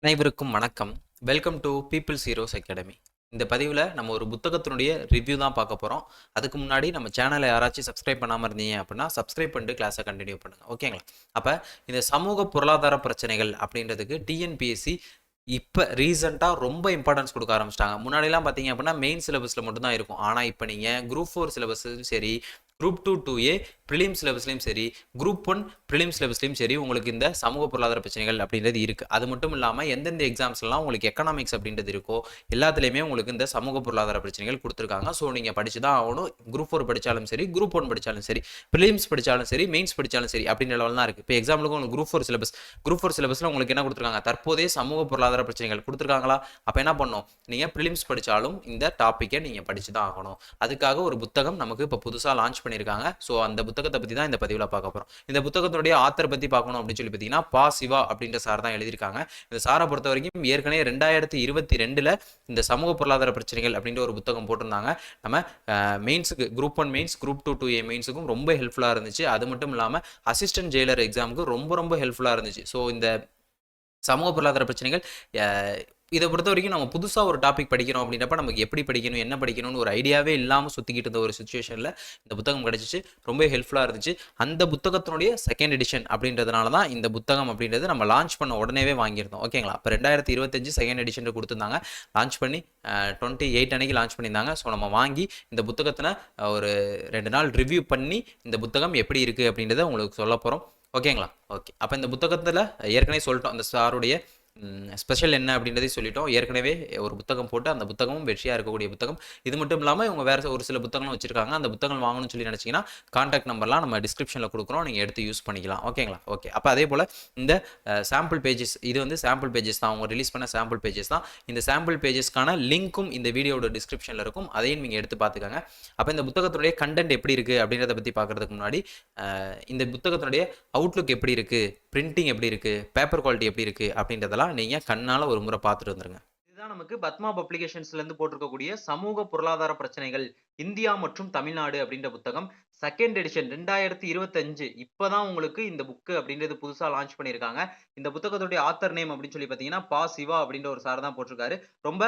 அனைவருக்கும் வணக்கம். Welcome to peoples heroes academy. இந்த பதிவில் நம்ம ஒரு புத்தகத்தினுடைய ரிவ்யூ தான் பார்க்க போகிறோம். அதுக்கு முன்னாடி நம்ம சேனலை யாராச்சும் சப்ஸ்கிரைப் பண்ணாமல் இருந்தீங்க அப்படின்னா சப்ஸ்கிரைப் பண்ணிட்டு கிளாஸை கண்டினியூ பண்ணுங்கள். ஓகேங்களா? அப்போ இந்த சமூக பொருளாதார பிரச்சனைகள் அப்படின்றதுக்கு டிஎன்பிஎஸ்சி இப்போ ரீசெண்டாக ரொம்ப இம்பார்ட்டன்ஸ் கொடுக்க ஆரம்பிச்சிட்டாங்க. முன்னாடிலாம் பார்த்தீங்க அப்படின்னா மெயின் சிலபஸில் மட்டும்தான் இருக்கும். ஆனால் இப்போ நீங்கள் குரூப் 4 சிலபஸும் சரி, குரூப் 2 2A ப்ரிலிம் சிலபஸ்லையும் சரி, குரூப் 1 ப்ரிலிம் சிலபஸ்லையும் சரி உங்களுக்கு இந்த சமூக பொருளாதார பிரச்சனைகள் அப்படின்றது இருக்குது. அது மட்டும் இல்லாமல் எந்தெந்த எக்ஸாம்ஸ்லாம் உங்களுக்கு எக்கனாமிக்ஸ் அப்படின்றது இருக்கோ எல்லாத்துலேயுமே உங்களுக்கு இந்த சமூக பொருளாதார பிரச்சனைகள் கொடுத்துருக்காங்க. ஸோ நீங்கள் படிச்சு தான் ஆகணும். குரூப் 4 படித்தாலும் சரி, குரூப் 1 படித்தாலும் சரி, ப்ரிலிம்ஸ் படித்தாலும் சரி, மெயின்ஸ் படித்தாலும் சரி அப்படின்ற லெவல் தான் இருக்குது. இப்போ எக்ஸாம்பிளுக்கு உங்களுக்கு குரூப் 4 சிலபஸில் உங்களுக்கு என்ன கொடுத்துருக்காங்க? தற்போதைய சமூக பொருளாதார பிரச்சனைகள் கொடுத்துருக்காங்களா? அப்போ என்ன பண்ணணும்? நீங்கள் ப்ரிலிம்ஸ் படித்தாலும் இந்த டாப்பிக்கை நீங்கள் படிச்சு தான் ஆகணும். அதுக்காக ஒரு புத்தகம் நமக்கு இப்போ புதுசாக லான்ச் பண்ணியிருக்காங்க. ஸோ அந்த புத்தகத்தை பற்றி தான் இந்த பதிவில் பார்க்க போகிறோம். இந்த புத்தகத்தினுடைய ஆத்தர் பற்றி பார்க்கணும் அப்படின்னு சொல்லி பார்த்தீங்கன்னா பா சிவா அப்படின்ற சார் தான் எழுதியிருக்காங்க. இந்த சாரை பொறுத்த வரைக்கும் ஏற்கனவே 2022 இந்த சமூக பொருளாதார பிரச்சனைகள் அப்படின்ற ஒரு புத்தகம் போட்டிருந்தாங்க. நம்ம மெயின்ஸுக்கு குரூப் 1 மெயின்ஸ், குரூப் 2 2A மெயின்ஸுக்கும் ரொம்ப ஹெல்ப்ஃபுல்லாக இருந்துச்சு. அது மட்டும் இல்லாமல் அசிஸ்டன்ட் ஜெயிலர் எக்ஸாமுக்கு ரொம்ப ஹெல்ப்ஃபுல்லாக இருந்துச்சு. ஸோ இந்த சமூக பொருளாதார பிரச்சனைகள் இதை பொறுத்த வரைக்கும் நம்ம புதுசாக ஒரு டாபிக் படிக்கிறோம் அப்படின்றப்ப நமக்கு எப்படி படிக்கணும், என்ன படிக்கணும்னு ஒரு ஐடியாவே இல்லாமல் சுற்றிக்கிட்டு இருந்த ஒரு சுச்சுவேஷனில் இந்த புத்தகம் கிடச்சிச்சு. ரொம்ப ஹெல்ப்ஃபுல்லாக இருந்துச்சு. அந்த புத்தகத்தினுடைய செகண்ட் எடிஷன் அப்படின்றதுனால தான் இந்த புத்தகம் அப்படின்றது நம்ம லான்ச் பண்ண உடனேவே வாங்கியிருந்தோம். ஓகேங்களா? இப்போ 2025 செகண்ட் எடிஷன் கொடுத்துருந்தாங்க. லான்ச் பண்ணி 28 அன்னைக்கு லான்ச் பண்ணியிருந்தாங்க. ஸோ நம்ம வாங்கி இந்த புத்தகத்தில் ஒரு 2 நாள் ரிவ்யூ பண்ணி இந்த புத்தகம் எப்படி இருக்குது அப்படின்றத உங்களுக்கு சொல்ல போகிறோம். ஓகேங்களா? ஓகே. அப்போ இந்த புத்தகத்தில் ஏற்கனவே சொல்லிட்டோம் அந்த சாருடைய ஸ்பெஷல் என்ன அப்படின்றதையும் சொல்லிட்டோம். ஏற்கனவே ஒரு புத்தகம் போட்டு அந்த புத்தகமும் வெற்றியாக இருக்கக்கூடிய புத்தகம். இது மட்டும் இல்லாமல் இவங்க வேறு ஒரு சில புத்தகங்களும் வச்சுருக்காங்க. அந்த புத்தகம் வாங்கணும்னு சொல்லி நினச்சிங்கன்னா கான்டாக்ட் நம்பர்லாம் நம்ம டிஸ்கிரிப்ஷனில் கொடுக்குறோம். நீங்கள் எடுத்து யூஸ் பண்ணிக்கலாம். ஓகேங்களா? ஓகே. அப்போ அதே போல் இந்த சாம்பிள் பேஜஸ், இது வந்து சாம்பிள் பேஜஸ் தான், அவங்க ரிலீஸ் பண்ண சாம்பிள் பேஜஸ் தான். இந்த சாம்பிள் பேஜஸ்க்கான லிங்க்கும் இந்த வீடியோட டிஸ்கிரிப்ஷனில் இருக்கும். அதையும் நீங்கள் எடுத்து பார்த்துக்கோங்க. அப்போ இந்த புத்தகத்துடைய கண்டென்ட் எப்படி இருக்குது அப்படின்றத பற்றி பார்க்குறதுக்கு முன்னாடி இந்த புத்தகத்தினுடைய அவுட்லுக் எப்படி இருக்குது, பிரிண்டிங் எப்படி இருக்குது, பேப்பர் குவாலிட்டி எப்படி இருக்குது அப்படின்றதெல்லாம் நீங்கள் கண்ணால் ஒரு முறை பார்த்துட்டு வந்துருங்க. இதுதான் நமக்கு பத்மா பப்ளிகேஷன்ஸ்லேருந்து போட்டிருக்கக்கூடிய சமூக பொருளாதார பிரச்சனைகள் இந்தியா மற்றும் தமிழ்நாடு அப்படின்ற புத்தகம் செகண்ட் எடிஷன் 2025. இப்போதான் உங்களுக்கு இந்த புக்கு அப்படின்றது புதுசாக லான்ச் பண்ணியிருக்காங்க. இந்த புத்தகத்துடைய ஆத்தர் நேம் அப்படின்னு சொல்லி பார்த்தீங்கன்னா பா சிவா அப்படின்ற ஒரு சார் தான் போட்டிருக்காரு. ரொம்ப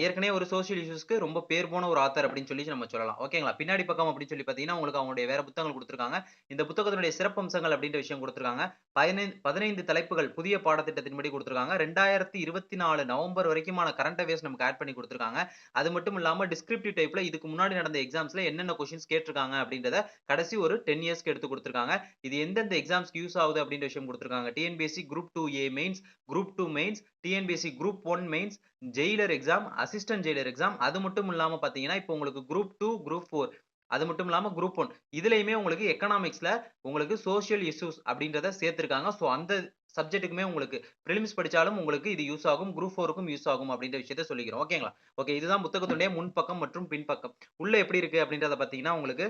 ஏற்கனவே ஒரு சோசியல் இஷ்யூஸ்க்கு ரொம்ப பேர் போன ஒரு ஆத்தர் அப்படின்னு சொல்லி நம்ம சொல்லலாம். ஓகேங்களா? பின்னாடி பக்கம் அப்படின்னு சொல்லி பார்த்தீங்கன்னா உங்களுக்கு அவங்களுடைய வேற புத்தகங்கள் கொடுத்துருக்காங்க. இந்த புத்தகத்தினுடைய சிறப்பம்சங்கள் அப்படின்ற விஷயம் கொடுத்துருக்காங்க. 15 தலைப்புகள் புதிய பாடத்திட்டத்தின்படி கொடுத்துருக்காங்க. 2024 நவம்பர் வரைக்குமான கரண்ட் அஃபேர்ஸ் நமக்கு ஆட் பண்ணி கொடுத்துருக்காங்க. அது மட்டும் இல்லாம டிஸ்கிரிப்டிவ் டைப்ல இதுக்கு முன்னாடி நடந்த எக்ஸாம்ஸ்ல என்னென்ன கொஸ்டின்ஸ் கேட்டிருக்காங்க அப்படின்றத கடைசி ஒரு 10 இயர்ஸ்க்கு எடுத்து கொடுத்துருக்காங்க. இது எந்தெந்த எக்ஸாம்ஸ்க்கு யூஸ் ஆகுது அப்படின்ற விஷயம் கொடுத்துருக்காங்க. TNPSC group 2A mains, group 2 mains, TNPSC group 1 mains, Jailer exam, assistant Jailer exam. அது மட்டும் இல்லாம பாத்தீங்கன்னா இப்போ உங்களுக்கு குரூப் 2, குரூப் 4, அது மட்டும் இல்லாம குரூப் 1 இதுலயுமே உங்களுக்கு எக்கனாமிக்ஸ்ல உங்களுக்கு சோசியல் இஷ்யூஸ் அப்படின்றத சேர்த்திருக்காங்க. ஸோ அந்த சப்ஜெக்ட்டுக்குமே உங்களுக்கு பிரிலிம்ஸ் படிச்சாலும் உங்களுக்கு இது யூஸ் ஆகும். குரூப் 4க்கும் யூஸ் ஆகும் அப்படின்ற விஷயத்த சொல்லிக்கிறோம். ஓகேங்களா? ஓகே. இதுதான் புத்தகத்துடைய முன்பக்கம் மற்றும் பின்பக்கம். உள்ள எப்படி இருக்கு அப்படின்றத பாத்தீங்கன்னா உங்களுக்கு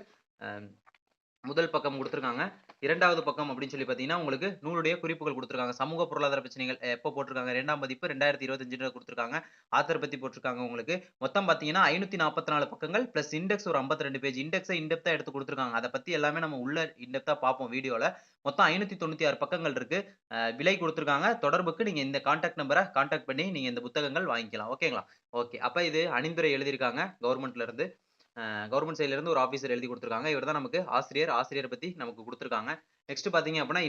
முதல் பக்கம் கொடுத்துருக்காங்க. 2வது பக்கம் அப்படின்னு சொல்லி பார்த்தீங்கன்னா உங்களுக்கு நூலுடைய குறிப்புகள் கொடுத்துருக்காங்க. சமூக பொருளாதார பிரச்சனைகள் எப்போ போட்டிருக்காங்க? 2ஆம் பதிப்பு 2025 கொடுத்துருக்காங்க. ஆத்தர் பத்தி போட்டிருக்காங்க உங்களுக்கு. மொத்தம் பார்த்தீங்கன்னா 544 பக்கங்கள் பிளஸ் இண்டெக்ஸ் ஒரு 52 பேஜ். இண்டெக்ஸை இன்டெப்தா எடுத்து கொடுத்துருக்காங்க. அதை பத்தி எல்லாமே நம்ம உள்ள இன்டெப்தா பார்ப்போம் வீடியோல. மொத்தம் 596 பக்கங்கள் இருக்கு. விலை கொடுத்துருக்காங்க. தொடர்புக்கு நீங்க இந்த கான்டாக்ட் நம்பரை கான்டாக்ட் பண்ணி நீங்க இந்த புத்தகங்கள் வாங்கிக்கலாம். ஓகேங்களா? ஓகே. அப்ப இது அணிந்துரை எழுதியிருக்காங்க கவர்மெண்ட்ல இருந்து. கவர்மெண்ட் சைட்ல இருந்து ஒரு ஆஃபீஸர் எழுதி கொடுத்துருக்காங்க. இவர் தான் நமக்கு ஆசிரியர் பத்தி நமக்கு கொடுத்துருக்காங்க. நெக்ஸ்ட் பாத்தீங்க அப்படின்னா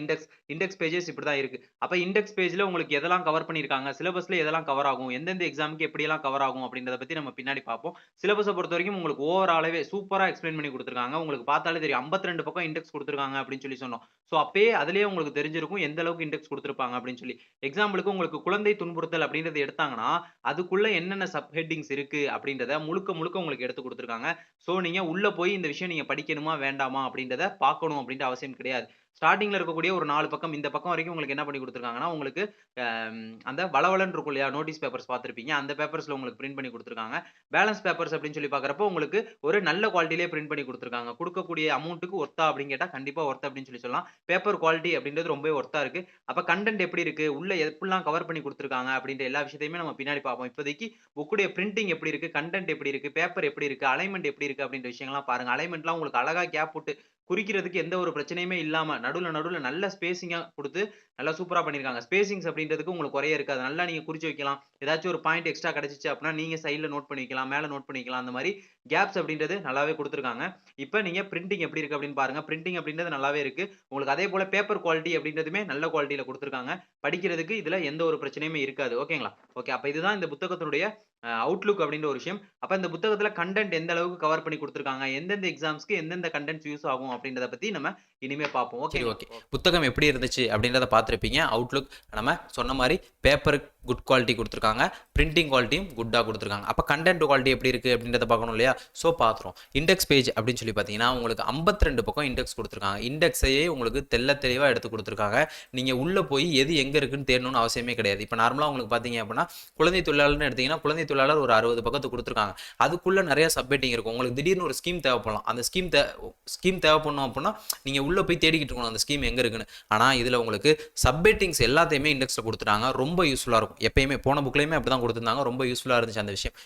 இண்டெக்ஸ் பேஜஸ் இப்படிதான் இருக்கு. அப்ப இண்டெக்ஸ் பேஜ்ல உங்களுக்கு எதெல்லாம் கவர் பண்ணிருக்காங்க, சிலபஸ்ல எதெல்லாம் கவர் ஆகும், எந்தெந்த எக்ஸாமுக்கு எப்படி எல்லாம் கவர் ஆகும் அப்படின்றத பத்தி நம்ம பின்னாடி பார்ப்போம். சிலபஸை பொறுத்த வரைக்கும் உங்களுக்கு ஓவராலவே சூப்பரா எக்ஸ்பிளைன் பண்ணி கொடுத்துருக்காங்க. உங்களுக்கு பார்த்தாலே தெரியும் 52 பக்கம் இண்டெக்ஸ் கொடுத்துருக்காங்க அப்படின்னு சொல்லி சொன்னோம். ஸோ அப்பயே அதுலயே உங்களுக்கு தெரிஞ்சிருக்கும் எந்த அளவுக்கு இண்டெக்ஸ் கொடுத்துருப்பாங்க அப்படின்னு சொல்லி. எக்ஸாம்பிளுக்கு உங்களுக்கு குழந்தை துன்புறுத்தல் அப்படின்றத எடுத்தாங்கன்னா அதுக்குள்ள என்னென்ன சப் ஹெட்டிங்ஸ் இருக்கு அப்படின்றத முழுக்க உங்களுக்கு எடுத்து கொடுத்துருக்காங்க. ஸோ நீங்க உள்ள போய் இந்த விஷயம் நீங்க படிக்கணுமா வேண்டாமா அப்படின்றத பார்க்கணும் அப்படின்ற அவசியம் கிடையாது. ஸ்டார்டிங்ல இருக்கக்கூடிய ஒரு 4 பக்கம் இந்த பக்கம் வரைக்கும் உங்களுக்கு என்ன பண்ணி கொடுத்துருக்காங்கன்னா உங்களுக்கு அந்த வளவலன்னு இருக்கும் இல்லையா, நோட்டீஸ் பேப்பர்ஸ் பார்த்துருப்பீங்க. அந்த பேப்பர்ஸ்ல உங்களுக்கு பிரிண்ட் பண்ணி கொடுத்துருக்காங்க. பேலன்ஸ் பேப்பர்ஸ் அப்படின்னு சொல்லி பார்க்குறப்போ உங்களுக்கு ஒரு நல்ல குவாலிட்டிலே பிரிண்ட் பண்ணி கொடுத்துருக்காங்க. கொடுக்கக்கூடிய அமௌண்ட்டுக்கு ஒர்த்தா அப்படின்னு கேட்டால் கண்டிப்பா ஒர்த் அப்படின்னு சொல்லி சொல்லலாம். பேப்பர் குவாலிட்டி அப்படின்றது ரொம்பவே ஒர்த்தா இருக்கு. அப்ப கண்டென்ட் எப்படி இருக்கு, உள்ள எப்படிலாம் கவர் பண்ணி கொடுத்துருக்காங்க அப்படின்ற எல்லா விஷயத்தையுமே நம்ம பின்னாடி பார்ப்போம். இப்போதைக்கு புக்குடைய பிரிண்டிங் எப்படி இருக்கு, கண்டென்ட் எப்படி இருக்கு, பேப்பர் எப்படி இருக்கு, அலைன்மெண்ட் எப்படி இருக்கு அப்படின்ற விஷயங்கள்லாம் பாருங்க. அலைன்மெண்ட்லாம் உங்களுக்கு அழகா கேப் விட்டு குறிக்கிறதுக்கு எந்த ஒரு பிரச்சனையுமே இல்லாம நடுவுல நல்ல ஸ்பேசிங்கா குடுத்து நல்லா சூப்பரா பண்ணியிருக்காங்க. ஸ்பேசிங்ஸ் அப்படின்றதுக்கு உங்களுக்கு குறையே இருக்காது. நல்லா நீங்க குறிச்சு வைக்கலாம். ஏதாச்சும் ஒரு பாயிண்ட் எக்ஸ்ட்ரா கிடைச்சுச்சு அப்படின்னா, நீங்க சைடுல நோட் பண்ணி வைக்கலாம். மேல நோட் பண்ணி வைக்கலாம். அந்த மாரி கேப்ஸ் அப்படின்றது நல்லாவே குடுத்துருக்காங்க. இப்ப நீங்க பிரிண்டிங் எப்படி இருக்கு அப்படின்னு பாருங்க. பிரிண்டிங் அப்படின்றது நல்லாவே இருக்கு. உங்களுக்கு அதே போல பேப்பர் குவாலிட்டி அப்படின்றதுமே நல்ல குவாலிட்டில குடுத்துருக்காங்க. படிக்கிறதுக்கு இதுல எந்த ஒரு பிரச்சனையுமே இருக்காது. ஓகேங்களா? ஓகே. அப்ப இதுதான் இந்த புத்தகத்தினுடைய அவுட்லுக் அப்படின்ற ஒரு விஷயம். அப்ப இந்த புத்தகத்துல கன்டென்ட் எந்த அளவுக்கு கவர் பண்ணி குடுத்துருக்காங்க, எந்தெந்த எக்ஸாம்ஸ்க்கு எந்தெந்த கன்டென்ட்ஸ் யூஸ் ஆகும் அப்படின்றத பத்தி நம்ம இனிமே பார்ப்போம். சரி, ஓகேங்களா? ஓகே. புத்தகம் எப்படி இருந்துச்சு அப்படின்றத பார்த்துருப்பீங்க. அவுட்லுக் நம்ம சொன்ன மாரி பேப்பர் குட் குவாலிட்டி குடுத்துருக்காங்க. பிரிண்டிங் குவாலிட்டியும் குட்டா குடுத்துருக்காங்க. அப்ப கன்டென்ட் குவாலிட்டி எப்படி இருக்கு அப்படின்றத பார்க்கணும் இல்லையா? ஸோ பார்த்துருவோம். இண்டெக்ஸ் பேஜ் அப்படின்னு சொல்லி பார்த்தீங்கன்னா, உங்களுக்கு 52 பக்கம் இண்டெக்ஸ் குடுத்துருக்காங்க. இண்டெக்ஸையே உங்களுக்கு தெளிவா எடுத்து குடுத்துருக்காங்க. நீங்க உள்ள போய் எது எங்க இருக்குன்னு தேடணும்னு அவசியமே கிடையாது. இப்ப நார்மலா உங்களுக்கு பார்த்தீங்க அப்படின்னா, குழந்தை தொழிலாளர்னு எடுத்தீங்கன்னா, குழந்தை தொழிலாளர் ஒரு 60 பக்கத்துக்கு குடுத்துருக்காங்க. அதுக்குள்ள நிறைய சப்ஹெட்டிங் இருக்கும். உங்களுக்கு திடீர்னு ஒரு ஸ்கீம் தேவைப்படலாம். அந்த ஸ்கீம் தேவைப்படணும் அப்படின்னா, நீங்க உள்ள போய் தேடிக்கிட்டு இருக்கணும் அந்த ஸ்கீம் எங்க இருக்குன்னு. ஆனா இதுல உங்களுக்கு சப்ஹெட்டிங்ஸ் எல்லாத்தையுமே இண்டெக்ஸ்ல குடுத்துட்டாங்க. ரொம்ப யூஸ்ஃபுல்லா இருக்கும். எப்பயுமே போன புக்லயுமே அப்படிதான் குடுத்திருந்தாங்க. ரொம்ப யூஸ்ஃபுல்லா இருந்துச்சு அந்த விஷயம்.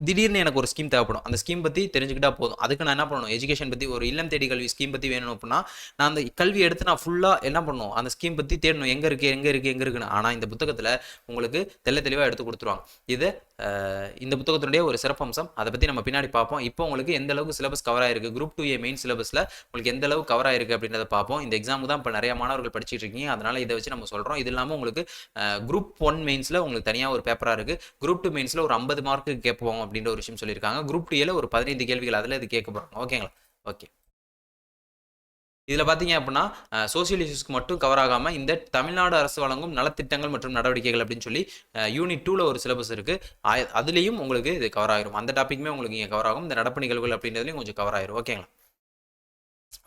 திடீர்னு எனக்கு ஒரு ஸ்கீம் தேவைப்படும். அந்த ஸ்கீம் பத்தி தெரிஞ்சுக்கிட்டா போதும். அதுக்கு நான் என்ன பண்ணணும், எஜுகேஷன் பத்தி ஒரு இல்லம் தேடி கல்வி ஸ்கீம் பத்தி வேணும் அப்படின்னா, நான் அந்த கல்வி எடுத்து நான் ஃபுல்லா என்ன பண்ணணும், அந்த ஸ்கீம் பத்தி தேடணும். எங்க இருக்கு, எங்க இருக்கு, எங்க இருக்குன்னு. ஆனா இந்த புத்தகத்துல உங்களுக்கு தெளிவா எடுத்து குடுத்துருவாங்க. இது இந்த புத்தகத்தினுடைய ஒரு சிறப்பம்சம். அதை பத்தி நம்ம பின்னாடி பார்ப்போம். இப்போ உங்களுக்கு எந்த அளவுக்கு சிலபஸ் கவர் ஆயிருக்கு, குரூப் 2A மெயின் சிலபஸ்ல உங்களுக்கு எந்த அளவுக்கு கவர் ஆயிருக்கு அப்படின்றத பார்ப்போம். இந்த எக்ஸாமுக்கு தான் இப்போ நிறைய மாணவர்கள் படிச்சுட்டு இருக்கீங்க. அதனால இதை வச்சு நம்ம சொல்றோம். இது இல்லாமல் உங்களுக்கு குரூப் 1 மெயின்ஸ்ல உங்களுக்கு தனியாக ஒரு பேப்பரா இருக்கு. குரூப் 2 மெயின்ஸ்ல ஒரு 50 மார்க்கு கேட்போம் அப்படின்ற ஒரு விஷயம் சொல்லியிருக்காங்க. குரூப் 2 ஒரு 15 கேள்விகள் அதில் இது கேட்க போறாங்க. ஓகேங்களா? ஓகே. இதில் பார்த்தீங்க அப்படின்னா சோசியல் இஷ்யூஸ்க்கு மட்டும் கவர் ஆகாமல் இந்த தமிழ்நாடு அரசு வழங்கும் நலத்திட்டங்கள் மற்றும் நடவடிக்கைகள் அப்படின்னு சொல்லி யூனிட் 2ல ஒரு சிலபஸ் இருக்குது. அதுலேயும் உங்களுக்கு இது கவர் ஆகிரும். அந்த டாப்பிக்குமே உங்களுக்கு இங்கே கவர் ஆகும். இந்த நடப்பு நிகழ்வுகள் அப்படின்றதுலையும் கொஞ்சம் கவர் ஆயிரும். ஓகேங்களா?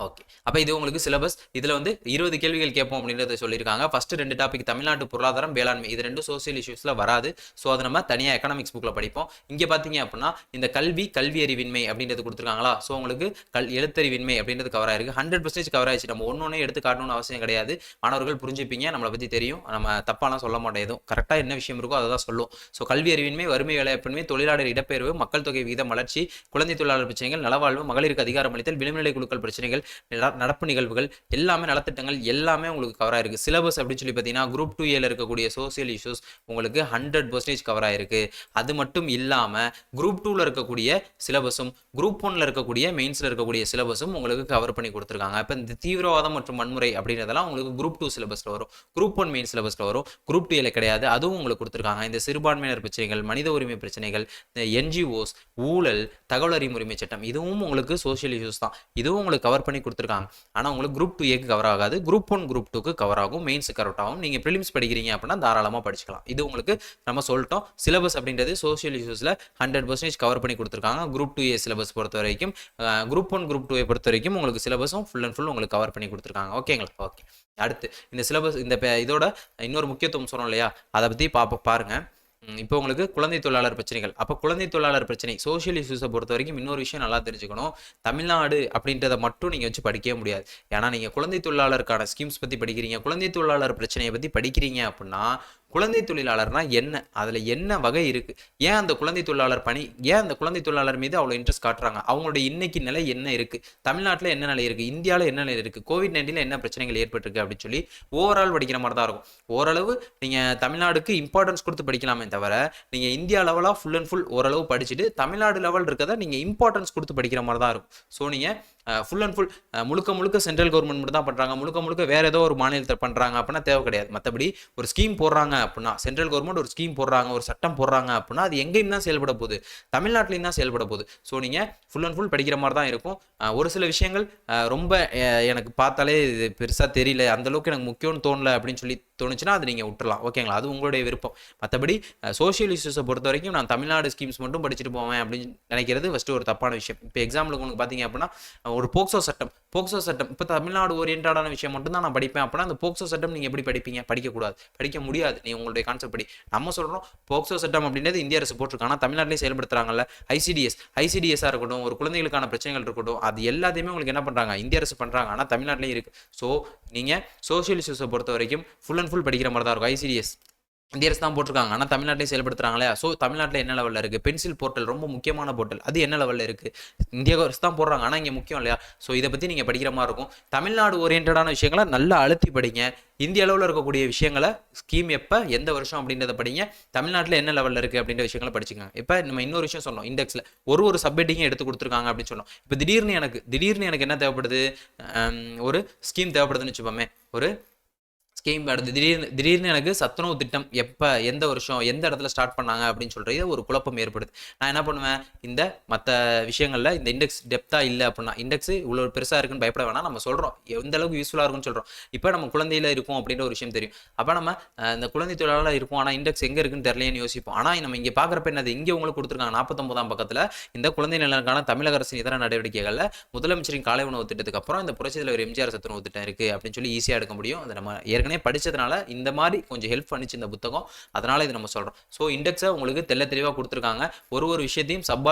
ஓகே. அப்ப இது உங்களுக்கு சிலபஸ். இதுல வந்து 20 கேள்விகள் கேட்போம் அப்படின்றத சொல்லியிருக்காங்க. ஃபர்ஸ்ட் 2 டாபிக் தமிழ்நாட்டு பொருளாதாரம், வேளாண்மை. இது 2 சோசியல் இஷ்யூஸ்ல வராது. ஸோ அதை நம்ம தனியாக எக்கனாமிக்ஸ் புக்கில் படிப்போம். இங்கே பார்த்தீங்க அப்படின்னா இந்த கல்வி அறிவின்மை அப்படின்றது கொடுத்துருக்காங்களா? ஸோ உங்களுக்கு எழுத்தறிவின்மை அப்படின்றது கவர் ஆயிருக்கு. 100% கவர் ஆயிடுச்சு. நம்ம ஒன்னொன்னே எடுத்து காட்டணும்னு அவசியம் கிடையாது. மாணவர்கள் புரிஞ்சுப்பீங்க. நம்மளை பற்றி தெரியும். நம்ம தப்பாலாம் சொல்ல மாட்டோம். எதுவும் கரெக்டாக என்ன விஷயம் இருக்கோ அதை தான் சொல்லும். ஸோ கல்வி அறிவின்மை, வறுமை வேலைவாய்ப்பின்மை, தொழிலாளர் இடப்பெயர்வு, மக்கள் தொகை விகிதம் வளர்ச்சி, குழந்தை தொழிலாளர் பிரச்சனைகள், நலவாழ்வு, மகளிருக்கு அதிகாரம் அளித்தல், விளிம்புநிலை குழுக்கள் பிரச்சனைகள், நடப்பு நிகழ்வுகள் எல்லாமே, நலத்திட்டங்கள் எல்லாமே உங்களுக்கு கவர் ஆயிருக்கு. சிலபஸ் அப்படின்னு சொல்லி பார்த்தீங்கன்னா குரூப் 2A இருக்கக்கூடிய சோசியல் இஷ்யூஸ் உங்களுக்கு 100% கவர் ஆயிருக்கு. அது மட்டும் இல்லாமல் குரூப் 2ல இருக்கக்கூடிய சிலபஸும் குரூப் 1ல இருக்கக்கூடிய மெயின்ஸ்ல இருக்கக்கூடிய சிலபஸும் உங்களுக்கு கவர் பண்ணி கொடுத்துருக்காங்க. இப்போ இந்த தீவிரவாதம் மற்றும் வன்முறை அப்படின்றதெல்லாம் உங்களுக்கு குரூப் 2 சிலபஸ்ல வரும். குரூப் 1 மெயின் சிலபஸ்ல வரும். குரூப் 2A கிடையாது. அதுவும் உங்களுக்கு கொடுத்துருக்காங்க. இந்த சிறுபான்மையினர் பிரச்சனைகள், மனித உரிமை பிரச்சனைகள், இந்த NGOs, ஊழல், தகவல் அறியும் உரிமை சட்டம், இதுவும் உங்களுக்கு சோசியல் இஷ்யூஸ் தான். இதுவும் உங்களுக்கு கவர் பண்ணி கொடுத்துருக்காங்க. ஆனால் உங்களுக்கு குரூப் 2A கவர் ஆகாது. குரூப் 1 குரூப் 2க்கு கவர் ஆகும். மெயின்ஸ் கரெக்ட் ஆகும். நீங்கள் ப்ரிலிம்ஸ் படிக்கிறீங்க அப்படின்னா தாராளமாக படிச்சுக்கலாம். இது உங்களுக்கு நம்ம சொல்லிட்டோம். சிலபஸ் அப்படின்றது சோசியல் இஷ்யூஸில் 100% கவர் பண்ணி கொடுத்துருக்காங்க. குரூப் 2A சிலபஸ் பொறுத்த வரைக்கும். குரூப் 1 குரூப் 2A பொறுத்த வரைக்கும் உங்களுக்கு சிலபஸும் ஃபுல் அண்ட் ஃபுல் உங்களுக்கு கவர் பண்ணி கொடுத்துருக்காங்க. ஓகேங்களா? ஓகே. அடுத்து இந்த சிலபஸ் இதோட இன்னொரு முக்கியத்துவம் சொன்னோம் இல்லையா? அதை பற்றி பாருங்க. இப்போ உங்களுக்கு குழந்தை தொழிலாளர் பிரச்சனைகள். அப்போ குழந்தை தொழிலாளர் பிரச்சனை சோசியல் இஷ்யூஸை பொறுத்த வரைக்கும் இன்னொரு விஷயம் நல்லா தெரிஞ்சுக்கணும். தமிழ்நாடு அப்படின்றத மட்டும் நீங்கள் வச்சு படிக்கவே முடியாது. ஏன்னா நீங்கள் குழந்தை தொழிலாளருக்கான ஸ்கீம்ஸ் பற்றி படிக்கிறீங்க, குழந்தை தொழிலாளர் பிரச்சனையை பற்றி படிக்கிறீங்க அப்படின்னா குழந்தை தொழிலாளர்னா என்ன, அதில் என்ன வகை இருக்குது, ஏன் அந்த குழந்தை தொழிலாளர் ஏன் அந்த குழந்தை தொழிலாளர் மீது அவ்வளோ இன்ட்ரெஸ்ட் காட்டுறாங்க, அவங்களுடைய இன்னைக்கு நிலை என்ன இருக்குது, தமிழ்நாட்டில் என்ன நிலை இருக்குது, இந்தியாவில் என்ன நிலை இருக்குது, COVID-19 என்ன பிரச்சனைகள் ஏற்பட்டிருக்கு அப்படின்னு சொல்லி ஓவரால் படிக்கிற மாதிரி தான் இருக்கும். ஓரளவு நீங்கள் தமிழ்நாடுக்கு இம்பார்ட்டன்ஸ் கொடுத்து படிக்கலாமே தவிர நீங்கள் இந்தியா லெவலாக ஃபுல் அண்ட் ஃபுல் ஓரளவு படிச்சுட்டு தமிழ்நாடு லெவல் இருக்கிறத நீங்கள் இம்பார்ட்டன்ஸ் கொடுத்து படிக்கிற மாதிரி தான் இருக்கும். ஸோ நீங்கள் ஃபுல் அண்ட் ஃபுல் முழுக்க சென்ட்ரல் கவர்மெண்ட் மட்டும் தான் பண்ணுறாங்க, முழுக்க வேறு ஏதோ ஒரு மாநிலத்தில் பண்ணுறாங்க அப்படின்னா தேவை கிடையாது. மற்றபடி ஒரு ஸ்கீம் போடுறாங்க அப்படின்னா, சென்ட்ரல் கவர்மெண்ட் ஒரு ஸ்கீம் போடுறாங்க, ஒரு சட்டம் போடுறாங்க அப்படின்னா அது எங்கேயும் தான் செயல்பட போகுது, தமிழ்நாட்டிலையும் தான் செயல்பட போகுது. ஸோ நீங்கள் ஃபுல் அண்ட் ஃபுல் படிக்கிற மாதிரி தான் இருக்கும். ஒரு சில விஷயங்கள் ரொம்ப எனக்கு பார்த்தாலே இது பெருசாக தெரியல, அந்தளவுக்கு எனக்கு முக்கியம்னு தோணலை அப்படின்னு சொல்லி தோணுச்சுன்னா அது நீங்கள் விட்டுறலாம். ஓகேங்களா? அது உங்களுடைய விருப்பம். மற்றபடி சோஷியல் இஷ்யூஸை பொறுத்த வரைக்கும் நான் தமிழ்நாடு ஸ்கீம்ஸ் மட்டும் படிச்சுட்டு போவேன் அப்படின்னு நினைக்கிறது ஃபஸ்ட்டு ஒரு தப்பான விஷயம். இப்போ எக்ஸாம்பிளுக்கு உங்களுக்கு பார்த்தீங்க அப்படின்னா ஒரு போக்சோ சட்டம் இப்போ தமிழ்நாடு ஓரியன்டான விஷயம் மட்டும் தான் நான் படிப்பேன் அப்படின்னா அந்த போக்சோ சட்டம் நீங்கள் எப்படி படிப்பீங்க? படிக்கக்கூடாது, படிக்க முடியாது. நீ உங்களுடைய கான்செப்ட் படி. நம்ம சொல்கிறோம் போக்சோ சட்டம் அப்படின்றது இந்திய அரசு போட்டிருக்காங்க, ஆனால் தமிழ்நாட்டிலேயே செயல்படுத்துறாங்கல்ல. ஐசிடிஎஸ்ஸாக இருக்கட்டும், ஒரு குழந்தைகளுக்கான பிரச்சனைகள் இருக்கட்டும், அது எல்லாத்தையுமே உங்களுக்கு என்ன பண்ணுறாங்க, இந்திய அரசு பண்ணுறாங்க, ஆனால் தமிழ்நாட்டிலையும் இருக்குது. ஸோ நீங்கள் சோஷியல் இஷ்யூஸை பொறுத்த வரைக்கும் ஃபுல் அண்ட் ஃபுல் படிக்கிற மாதிரி தான் இருக்கும். ஐசிடிஎஸ் இந்திய அரசு தான் போட்டிருக்காங்க. ஆனால் தமிழ்நாட்டிலையும் செயல்படுத்துறாங்களே. ஸோ தமிழ்நாட்டில் என்ன லெவலில் இருக்குது? பென்சில் போர்ட்டல் ரொம்ப முக்கியமான போர்ட்டல். அது என்ன லெவலில் இருக்குது? இந்திய அரசு தான் போடுறாங்க. ஆனால் இங்கே முக்கியம் இல்லையா? ஸோ இதை பற்றி நீங்கள் படிக்கிற மாதிரி இருக்கும். தமிழ்நாடு ஓரியன்டான விஷயங்களை நல்லா அழுத்தி படிங்க. இந்திய அளவில் இருக்கக்கூடிய விஷயங்களை ஸ்கீம் எப்போ எந்த வருஷம் அப்படின்றத படிங்க. தமிழ்நாட்டில் என்ன லெவலில் இருக்குது அப்படின்ற விஷயங்களை படிச்சுக்கோங்க. இப்போ நம்ம இன்னொரு விஷயம் சொன்னோம், இண்டெக்ஸில் ஒரு சப்மிட்டிங்கும் எடுத்து கொடுத்துருக்காங்க அப்படின்னு சொன்னோம். இப்போ திடீர்னு எனக்கு என்ன தேவைப்படுது? ஒரு ஸ்கீம் தேவைப்படுதுன்னு வச்சுப்போமே. ஒரு ஸ்கீம் அடுத்து திடீர்னு எனக்கு சத்துணவு திட்டம் எப்போ எந்த வருஷம் எந்த இடத்துல ஸ்டார்ட் பண்ணாங்க அப்படின்னு சொல்கிறது ஒரு குழப்பம் ஏற்படுது. நான் என்ன பண்ணுவேன்? இந்த மற்ற விஷயங்களில் இந்த இண்டெக்ஸ் டெப்த்தாக இல்லை அப்படின்னா, இண்டெக்ஸ் இவ்வளோ பெருசாக இருக்குன்னு பயப்பட வேணாம். நம்ம சொல்கிறோம் எந்த அளவுக்கு யூஸ்ஃபுல்லாக இருக்குன்னு சொல்கிறோம். இப்போ நம்ம குழந்தையில் இருக்கும் அப்படின்ற ஒரு விஷயம் தெரியும். அப்போ நம்ம இந்த குழந்தை தொழிலாளர் இருக்கும், ஆனால் இண்டெக்ஸ் எங்கே இருக்குன்னு தெரியலையேன்னு யோசிப்போம். ஆனால் நம்ம இங்கே பார்க்குறப்ப என்னது, இங்கே உங்களுக்கு கொடுத்துருக்காங்க 49ஆம் பக்கத்தில் இந்த குழந்தை நலனுக்கான தமிழக அரசின் இதர நடவடிக்கைகளில் முதலமைச்சரின் காலை உணவு திட்டத்துக்கு அப்புறம் இந்த புரட்சித் தலைவர் எம்ஜிஆர் சத்துணவு திட்டம் இருக்குது அப்படின்னு சொல்லி ஈஸியாக எடுக்க முடியும். அதை நம்ம ஏற்கனவே படிச்சதுனால இந்த மாதிரி கொஞ்சம் ஹெல்ப் பண்ணிச்சு இந்த புத்தகம். அதனால இது நம்ம சொல்றோம். ஸோ இண்டெக்ஸை உங்களுக்கு தெள்ள தெளிவாக கொடுத்துருக்காங்க. ஒரு விஷயத்தையும்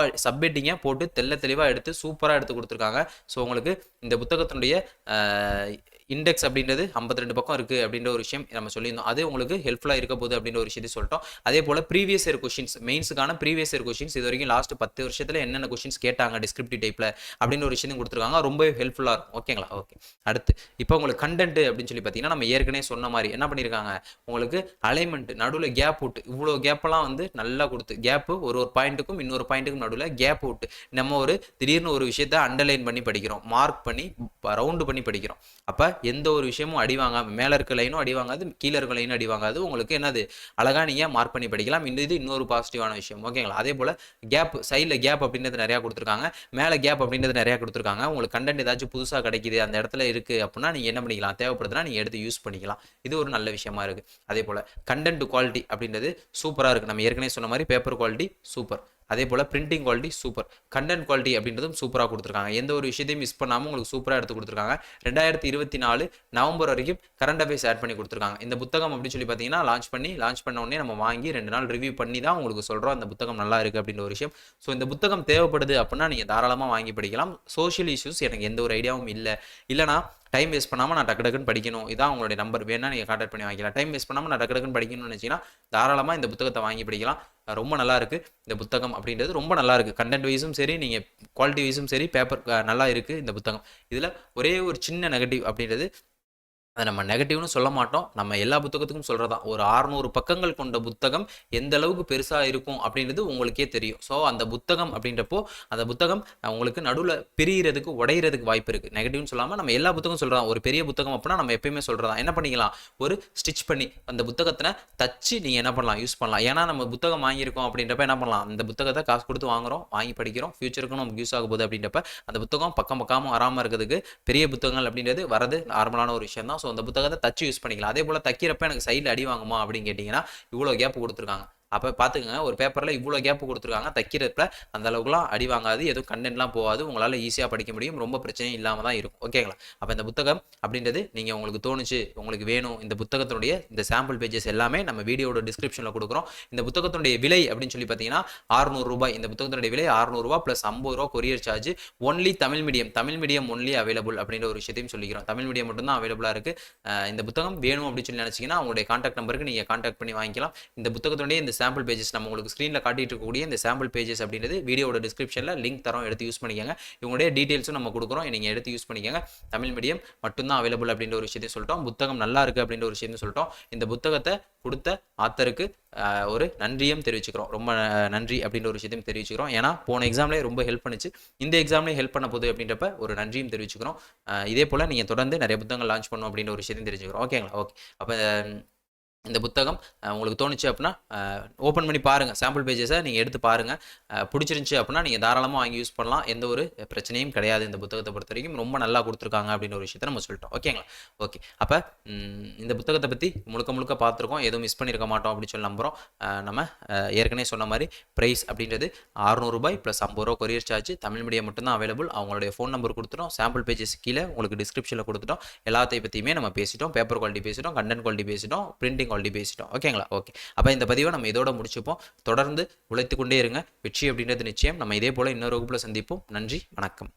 சப்மிட்டிங்கை போட்டு தெள்ள தெளிவாக எடுத்து சூப்பராக எடுத்து கொடுத்துருக்காங்க. ஸோ உங்களுக்கு இந்த புத்தகத்தினுடைய இண்டெக்ஸ் அப்படின்றது 52 பக்கம் இருக்குது அப்படின்ற ஒரு விஷயம் நம்ம சொல்லியிருந்தோம். அது உங்களுக்கு ஹெல்ப்ஃபுல்லாக இருக்க போகுது அப்படின்ற ஒரு விஷயத்தை சொல்லிட்டோம். அதே போல் ப்ரீவியஸ் இயர் கொஷின்ஸ், மெயின்ஸுக்கான ப்ரீவியஸ் இயர் கொஷின்ஸ் இது வரைக்கும் லாஸ்ட் 10 வருஷத்தில் என்னென்ன கொஷின்ஸ் கேட்டாங்க டிஸ்கிரிப்டிவ் டைப்பில் அப்படின்ற ஒரு விஷயம் கொடுத்துருக்காங்க. ரொம்பவே ஹெல்ப்ஃபுல்லாக இருக்கும். ஓகேங்களா? ஓகே. அடுத்து இப்போ உங்களுக்கு கண்டென்ட் அப்படின்னு சொல்லி பார்த்தீங்கன்னா நம்ம ஏற்கனவே சொன்ன மாதிரி என்ன பண்ணியிருக்காங்க, உங்களுக்கு அலைன்மெண்ட் நடுவில் கேப் விட்டு இவ்வளோ கேப்பெல்லாம் வந்து நல்லா கொடுத்து கேப்பு ஒரு பாயிண்ட்டுக்கும் இன்னொரு பாயிண்ட்டுக்கும் நடுவில் கேப் விட்டு நம்ம திடீர்னு ஒரு விஷயத்தை அண்டர்லைன் பண்ணி படிக்கிறோம், மார்க் பண்ணி ரவுண்டு பண்ணி படிக்கிறோம். அப்போ எந்த ஒரு விஷயமும் அடிவாங்காம மேலே இருக்க லைனும் அடிவாங்காது, கீழே இருக்க லைனும் அடிவாங்காது. உங்களுக்கு என்னது அழகாக நீங்கள் மார்க் பண்ணி படிக்கலாம். இது இன்னொரு பாசிட்டிவான விஷயம். ஓகேங்களா? அதே போல் கேப், சைடில் கேப் அப்படின்றது நிறையா கொடுத்துருக்காங்க, மேலே கேப் அப்படின்றது நிறையா கொடுத்துருக்காங்க. உங்களுக்கு கண்டென்ட் ஏதாச்சும் புதுசாக கிடைக்குது அந்த இடத்துல இருக்குது அப்படின்னா நீங்கள் என்ன பண்ணிக்கலாம், தேவைப்படுதுன்னா நீங்கள் எடுத்து யூஸ் பண்ணிக்கலாம். இது ஒரு நல்ல விஷயமா இருக்குது. அதே போல் கண்டென்ட் குவாலிட்டி அப்படின்றது சூப்பராக இருக்குது. நம்ம ஏற்கனவே சொன்ன மாதிரி பேப்பர் குவாலிட்டி சூப்பர். அதே போல் printing quality super. Content quality அப்படின்றதும் சூப்பராக கொடுத்துருக்காங்க. எந்த ஒரு விஷயத்தையும் மிஸ் பண்ணாமல் உங்களுக்கு சூப்பராக எடுத்து கொடுத்துருக்காங்க. 2024 நவம்பர் வரைக்கும் கரண்ட் அஃபேர்ஸ் ஆட் பண்ணி கொடுத்துருக்காங்க. இந்த புத்தகம் அப்படின்னு சொல்லி பார்த்தீங்கன்னா லான்ச் பண்ண உடனே நம்ம வாங்கி 2 நாள் ரிவ்யூ பண்ணி தான் உங்களுக்கு சொல்கிறோம் அந்த புத்தகம் நல்லா இருக்குது அப்படின்ற ஒரு விஷயம். ஸோ இந்த புத்தகம் தேவைப்படுது அப்படின்னா நீங்கள் தாராளமாக வாங்கி படிக்கலாம். சோஷியல் இஷ்யூஸ் எனக்கு எந்த ஒரு ஐடியாவும் இல்லைனா டைம் வேஸ்ட் பண்ணாமல் நான் டக்குன்னு படிக்கணும், இதான் உங்களுடைய நம்பர் வேணால் நீங்கள் கான்டாக்ட் பண்ணி வாங்கிக்கலாம். டைம் வேஸ்ட் பண்ணாமல் நான் டக்குன்னு படிக்கணும்னு நினச்சிங்கன்னா தாராளமாக இந்த புத்தகத்தை வாங்கி படிக்கலாம். ரொம்ப நல்லா இருக்குது இந்த புத்தகம் அப்படின்றது, ரொம்ப நல்லா இருக்குது. கண்டென்ட் வைஸும் சரி, நீங்கள் குவாலிட்டி வைஸும் சரி, பேப்பர் நல்லா இருக்குது இந்த புத்தகம். இதில் ஒரே ஒரு சின்ன நெகட்டிவ் அப்படின்றது, அதை நம்ம நெகட்டிவ்னு சொல்ல மாட்டோம், நம்ம எல்லா புத்தகத்துக்கும் சொல்கிறதா, ஒரு 600 பக்கங்கள் கொண்ட புத்தகம் எந்த அளவுக்கு பெருசாக இருக்கும் அப்படின்றது உங்களுக்கே தெரியும். ஸோ அந்த புத்தகம் அப்படின்றப்போ அந்த புத்தகம் உங்களுக்கு நடுவில் பிரிகிறதுக்கு உடையிறதுக்கு வாய்ப்பு இருக்குது. நெகட்டிவ்னு சொல்லாமல் நம்ம எல்லா புத்தகம் சொல்கிறோம். ஒரு பெரிய புத்தகம் அப்படின்னா நம்ம எப்பயுமே சொல்கிறதா, என்ன பண்ணிக்கலாம், ஒரு ஸ்டிச் பண்ணி அந்த புத்தகத்தை தச்சு நீங்கள் என்ன பண்ணலாம், யூஸ் பண்ணலாம். ஏன்னா நம்ம புத்தகம் வாங்கியிருக்கோம் அப்படின்றப்ப என்ன பண்ணலாம், அந்த புத்தகத்தை காசு கொடுத்து வாங்குகிறோம், வாங்கி படிக்கிறோம், ஃபியூச்சருக்கும் நமக்கு யூஸ் ஆக போகுது அப்படின்றப்ப அந்த புத்தகம் பக்கம் வராமல் இருக்கிறதுக்கு பெரிய புத்தகங்கள் அப்படின்றது வரது நார்மலான ஒரு விஷயம் தான். ஸோ அந்த புத்தகத்தை தச்சு யூஸ் பண்ணிக்கலாம். அதே போல் தைக்கிறப்ப எனக்கு சைடில் அடி வாங்குமா அப்படின்னு கேட்டிங்கன்னா இவ்வளோ கேப் கொடுத்துருக்காங்க. அப்போ பார்த்துக்கங்க, ஒரு பேப்பரில் இவ்வளோ கேப்பு கொடுத்துருக்காங்க, தைக்கிறப்ப அந்த அளவுக்குலாம் அடி வாங்காது, எதுவும் கண்டென்ட்லாம் போகாது, உங்களால் ஈஸியாக படிக்க முடியும், ரொம்ப பிரச்சனையும் இல்லாமல் தான் இருக்கும். ஓகேங்களா? அப்போ இந்த புத்தகம் அப்படின்றது நீங்கள் உங்களுக்கு தோணுச்சு, உங்களுக்கு வேணும், இந்த புத்தகத்தினுடைய இந்த சாம்பிள் பேஜஸ் எல்லாமே நம்ம வீடியோட டிஸ்கிரிப்ஷனில் கொடுக்குறோம். இந்த புத்தகத்தினுடைய விலை அப்படின்னு சொல்லி பார்த்தீங்கன்னா 600 ரூபாய். இந்த புத்தகத்தினுடைய விலை 600 ரூபா ப்ளஸ் 50 ரூபா courier charge. Only Tamil medium only available அப்படின்ற ஒரு விஷயத்தையும் சொல்லிக்கிறோம். தமிழ் மீடியம் மட்டும்தான் அவைலபிளாக இருக்குது. இந்த புத்தகம் வேணும் அப்படின்னு சொல்லி நினச்சிங்கன்னா உங்களுடைய கான்டாக்ட் நம்பருக்கு நீங்கள் கான்டாக்ட் பண்ணி வாங்கிக்கலாம். இந்த புத்தகத்தினுடைய இந்த சாம்பிள் பேஜஸ் நம்ம உங்களுக்கு ஸ்க்ரீனில் காட்டிட்டு இருக்கக்கூடிய இந்த சாம்பிள் பேஜஸ் அப்படின்றது வீடியோட டிஸ்கிரிப்ஷனில் லிங்க் தரோம், எடுத்து யூஸ் பண்ணிக்கோங்க. இவங்களுடைய டீட்டெயில்ஸும் நம்ம கொடுக்குறோம், நீங்கள் எடுத்து யூஸ் பண்ணிக்கோங்க. தமிழ் மீடியம் மட்டும்தான் அவைலபிள் அப்படின்ற ஒரு விஷயத்தையும் சொல்லிட்டோம். புத்தகம் நல்லா இருக்குது அப்படின்ற ஒரு விஷயத்தையும் சொல்லிட்டோம். இந்த புத்தகத்தை கொடுத்த ஆத்தருக்கு ஒரு நன்றியும் தெரிவிச்சுக்கிறோம். ரொம்ப நன்றி அப்படின்ற ஒரு விஷயத்தையும் தெரிவிச்சுக்கிறோம். ஏன்னா போன எக்ஸாம்லேயே ரொம்ப ஹெல்ப் பண்ணிச்சு, இந்த எக்ஸாம்லேயே ஹெல்ப் பண்ண போகுது அப்படின்றப்ப ஒரு நன்றியும் தெரிவிச்சுக்கிறோம். இதே போல் நீங்கள் தொடர்ந்து நிறைய புத்தகங்கள் லான்ச் பண்ணணும் அப்படின்ற ஒரு விஷயத்தையும் தெரிஞ்சுக்கிறோம். ஓகேங்களா? ஓகே. அப்போ இந்த புத்தகம் உங்களுக்கு தோணுச்சு அப்படின்னா ஓப்பன் பண்ணி பாருங்கள், சாம்பிள் பேஜஸை நீங்கள் எடுத்து பாருங்கள். பிடிச்சிருந்துச்சி அப்படின்னா நீங்கள் தாராளமாக வாங்கி யூஸ் பண்ணலாம், எந்த ஒரு பிரச்சனையும் கிடையாது. இந்த புத்தகத்தை பொறுத்த வரைக்கும் ரொம்ப நல்லா கொடுத்துருக்காங்க அப்படின்னு ஒரு விஷயத்தை நம்ம சொல்லிட்டோம். ஓகேங்களா? ஓகே. அப்போ இந்த புத்தகத்தை பற்றி முழுக்க பார்த்துருக்கோம், எதுவும் மிஸ் பண்ணியிருக்க மாட்டோம் அப்படின்னு சொல்லி நம்புகிறோம். நம்ம ஏற்கனவே சொன்ன மாதிரி ப்ரைஸ் அப்படின்றது 600 ரூபாய் ப்ளஸ் 50 ரூபா கொரியர் சார்ஜ். தமிழ் மீடியம் மட்டும்தான் அவைலபிள். அவங்களுடைய ஃபோன் நம்பர் கொடுத்துட்டோம், சாம்பிள் பேஜஸ் கீழே உங்களுக்கு டிஸ்கிரிப்ஷனில் கொடுத்துட்டோம். எல்லாத்தையும் பற்றியுமே நம்ம பேசிட்டோம். பேப்பர் குவாலிட்டி பேசிட்டோம், கண்டென்ட் குவாலிட்டி பேசிட்டோம், பிரிண்டிங் குவாலிட்டி பேசிட்டோம். ஓகேங்களா? ஓகே. அப்போ இந்த பதிவை நம்ம இதோட முடிச்சுப்போம். தொடர்ந்து உழைத்து கொண்டே இருங்க, வெற்றி அப்படின்றது நிச்சயம். நம்ம இதே போல் இன்னொரு வகுப்பில் சந்திப்போம். நன்றி, வணக்கம்.